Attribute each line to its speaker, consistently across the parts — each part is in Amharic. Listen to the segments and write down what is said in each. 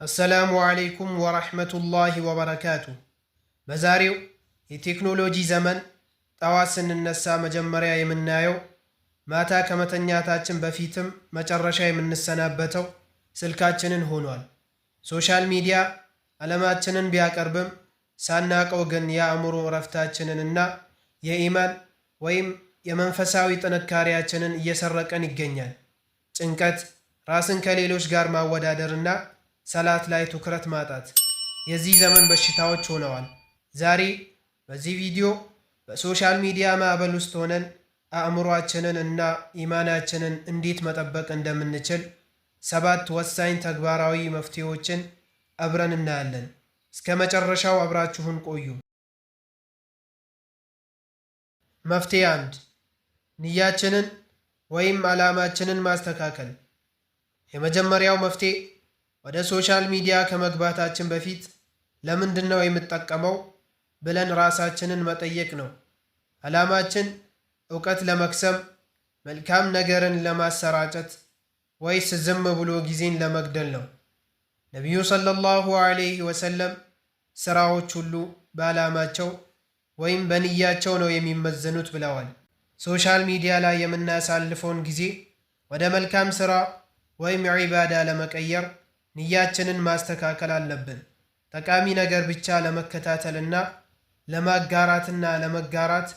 Speaker 1: አሰላሙ አለይኩም ወረሕመቱላሂ ወበረካቱ። በዛሬው የቴክኖሎጂ ዘመን ጠዋት ስንነሳ መጀመሪያ የምናየው ማታ ከመተኛታችን በፊትም መጨረሻ የምንሰናበተው ስልካችንን ሆኗል። ሶሻል ሚዲያ ዓለማችንን ቢያቀርብም ሳናቀው ግን የአእምሮ እረፍታችንንና የኢማን ወይም የመንፈሳዊ ጥንካሬያችንን እየሰረቀን ይገኛል። ጭንቀት፣ ራስን ከሌሎች ጋር ማወዳደርና ሰላት ላይ ትኩረት ማጣት የዚህ ዘመን በሽታዎች ሆነዋል። ዛሬ በዚህ ቪዲዮ በሶሻል ሚዲያ ማዕበል ውስጥ ሆነን አእምሯችንን እና ኢማናችንን እንዴት መጠበቅ እንደምንችል 7 ወሳኝ ተግባራዊ መፍትሄዎችን አብረን እናያለን። እስከ መጨረሻው አብራችሁን ቆዩ። መፍትሄ 1 ንያችንን ወይም ዓላማችንን ማስተካከል። የመጀመሪያው መፍትሄ ወደ ሶሻል ሚዲያ ከመግባታችን በፊት ለምንድን ነው የምጠቀመው ብለን ራሳችንን መጠየቅ ነው። ዓላማችን ዕውቀት ለመክሰም፣ መልካም ነገርን ለማሰራጨት ወይስ ዝም ብሎ ጊዜን ለመግደል ነው? ነቢዩ ሰለላሁ ዐለይሂ ወሰለም ሥራዎች ሁሉ በዓላማቸው ወይም በንያቸው ነው የሚመዘኑት ብለዋል። ሶሻል ሚዲያ ላይ የምናሳልፈውን ጊዜ ወደ መልካም ሥራ ወይም ዒባዳ ለመቀየር ንያችንን ማስተካከል አለብን። ጠቃሚ ነገር ብቻ ለመከታተልና ለመጋራት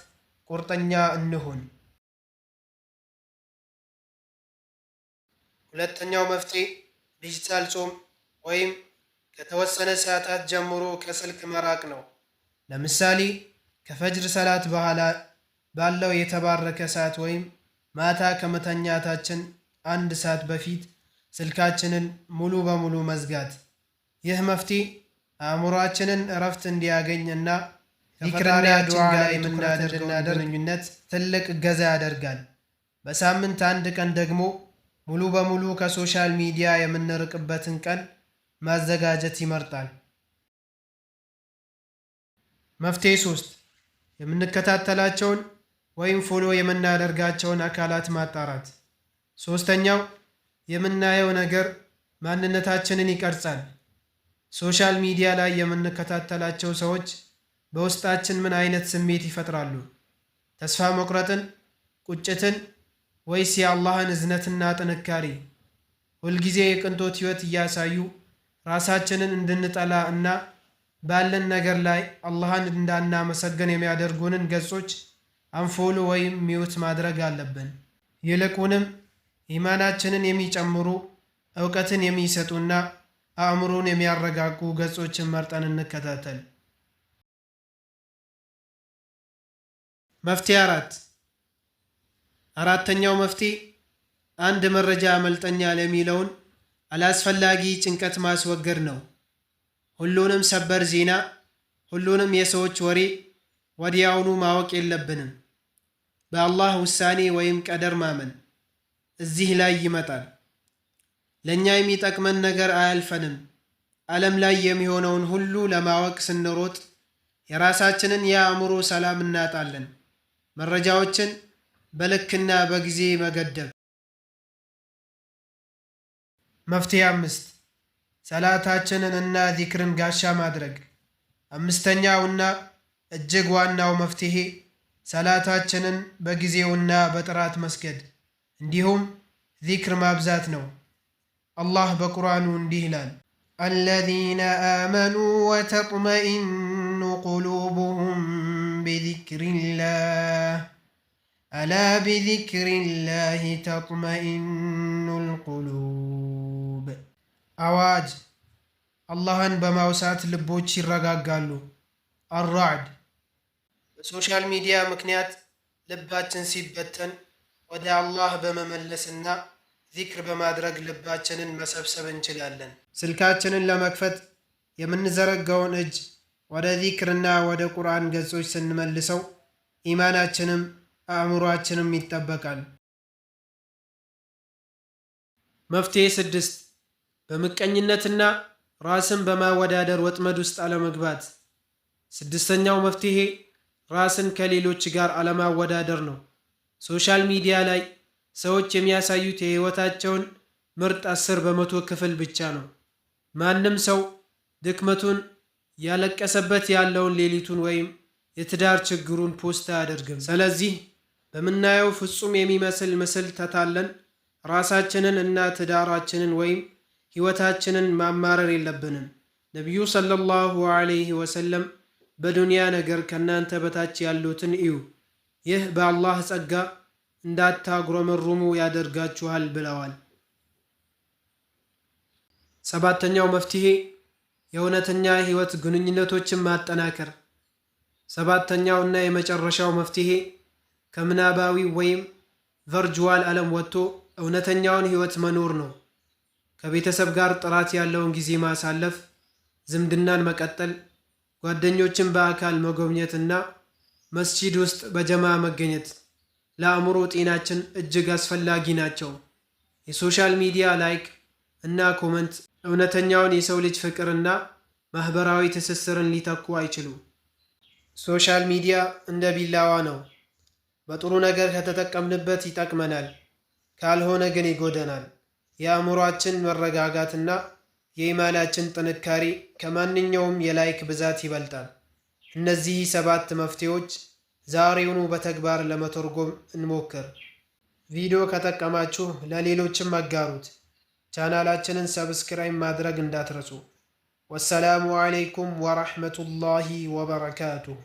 Speaker 1: ቁርጠኛ እንሁን። ሁለተኛው መፍትሄ ዲጂታል ጾም ወይም ከተወሰነ ሰዓታት ጀምሮ ከስልክ መራቅ ነው። ለምሳሌ ከፈጅር ሰላት በኋላ ባለው የተባረከ ሰዓት ወይም ማታ ከመተኛታችን 1 ሰዓት በፊት ስልካችንን ሙሉ በሙሉ መዝጋት። ይህ መፍትሄ አእምሯችንን እረፍት እንዲያገኝ እና ከፈጣሪያችን ጋር የምናደርገው ግንኙነት ትልቅ እገዛ ያደርጋል። በሳምንት 1 ቀን ደግሞ ሙሉ በሙሉ ከሶሻል ሚዲያ የምንርቅበትን ቀን ማዘጋጀት ይመርጣል። መፍትሄ 3 የምንከታተላቸውን ወይም ፎሎ የምናደርጋቸውን አካላት ማጣራት። ሶስተኛው የምናየው ነገር ማንነታችንን ይቀርጻል። ሶሻል ሚዲያ ላይ የምንከታተላቸው ሰዎች በውስጣችን ምን አይነት ስሜት ይፈጥራሉ? ተስፋ መቁረጥን፣ ቁጭትን ወይስ የአላህን እዝነትና ጥንካሬ? ሁልጊዜ የቅንጦት ሕይወት እያሳዩ ራሳችንን እንድንጠላ እና ባለን ነገር ላይ አላህን እንዳናመሰግን የሚያደርጉንን ገጾች አንፎሎ ወይም ሚውት ማድረግ አለብን። ይልቁንም ኢማናችንን የሚጨምሩ ዕውቀትን የሚሰጡና አእምሮን የሚያረጋጉ ገጾችን መርጠን እንከታተል። መፍትሄ 4 አራተኛው መፍትሄ አንድ መረጃ ያመልጠኛል የሚለውን አላስፈላጊ ጭንቀት ማስወገድ ነው። ሁሉንም ሰበር ዜና፣ ሁሉንም የሰዎች ወሬ ወዲያውኑ ማወቅ የለብንም። በአላህ ውሳኔ ወይም ቀደር ማመን እዚህ ላይ ይመጣል። ለእኛ የሚጠቅመን ነገር አያልፈንም። ዓለም ላይ የሚሆነውን ሁሉ ለማወቅ ስንሮጥ የራሳችንን የአእምሮ ሰላም እናጣለን። መረጃዎችን በልክና በጊዜ መገደብ። መፍትሄ 5 ሰላታችንን እና ዚክርን ጋሻ ማድረግ። አምስተኛውና እጅግ ዋናው መፍትሄ ሰላታችንን በጊዜውና በጥራት መስገድ እንዲሁም ዚክር ማብዛት ነው። አላህ በቁርአኑ እንዲህ ይላል፣ አለዚነ አመኑ ወተጥመኢኑ ቁሉቡሁም ቢዚክሪላህ አላ ቢዚክሪላህ ተጥመኢኑል ቁሉብ። አዋጅ! አላህን በማውሳት ልቦች ይረጋጋሉ። አራዕድ። በሶሻል ሚዲያ ምክንያት ልባችን ሲበተን ወደ አላህ በመመለስና ዚክር በማድረግ ልባችንን መሰብሰብ እንችላለን። ስልካችንን ለመክፈት የምንዘረጋውን እጅ ወደ ዚክርና ወደ ቁርአን ገጾች ስንመልሰው ኢማናችንም አእምሯችንም ይጠበቃል። መፍትሄ 6 በምቀኝነትና ራስን በማወዳደር ወጥመድ ውስጥ አለመግባት። ስድስተኛው መፍትሄ ራስን ከሌሎች ጋር አለማወዳደር ነው። ሶሻል ሚዲያ ላይ ሰዎች የሚያሳዩት የህይወታቸውን ምርጥ 10% ክፍል ብቻ ነው። ማንም ሰው ድክመቱን ያለቀሰበት ያለውን ሌሊቱን ወይም የትዳር ችግሩን ፖስት አያደርግም። ስለዚህ በምናየው ፍጹም የሚመስል ምስል ተታለን ራሳችንን እና ትዳራችንን ወይም ሕይወታችንን ማማረር የለብንም። ነቢዩ ሰለላሁ ዐለይሂ ወሰለም በዱንያ ነገር ከእናንተ በታች ያሉትን እዩ፣ ይህ በአላህ ጸጋ እንዳታጉረመርሙ ያደርጋችኋል ብለዋል። ሰባተኛው መፍትሄ የእውነተኛ ሕይወት ግንኙነቶችን ማጠናከር። ሰባተኛው እና የመጨረሻው መፍትሄ ከምናባዊ ወይም ቨርቹዋል ዓለም ወጥቶ እውነተኛውን ሕይወት መኖር ነው። ከቤተሰብ ጋር ጥራት ያለውን ጊዜ ማሳለፍ፣ ዝምድናን መቀጠል፣ ጓደኞችን በአካል መጎብኘትና መስጂድ ውስጥ በጀማ መገኘት ለአእምሮ ጤናችን እጅግ አስፈላጊ ናቸው። የሶሻል ሚዲያ ላይክ እና ኮመንት እውነተኛውን የሰው ልጅ ፍቅርና ማህበራዊ ትስስርን ሊተኩ አይችሉም። ሶሻል ሚዲያ እንደ ቢላዋ ነው። በጥሩ ነገር ከተጠቀምንበት ይጠቅመናል፣ ካልሆነ ግን ይጎደናል። የአእምሮአችን መረጋጋትና የኢማናችን ጥንካሬ ከማንኛውም የላይክ ብዛት ይበልጣል። እነዚህ 7 መፍትሄዎች ዛሬውኑ በተግባር ለመተርጎም እንሞክር። ቪዲዮ ከጠቀማችሁ ለሌሎችም አጋሩት። ቻናላችንን ሰብስክራይብ ማድረግ እንዳትረሱ። ወሰላሙ አለይኩም ወረሕመቱላሂ ወበረካቱሁ።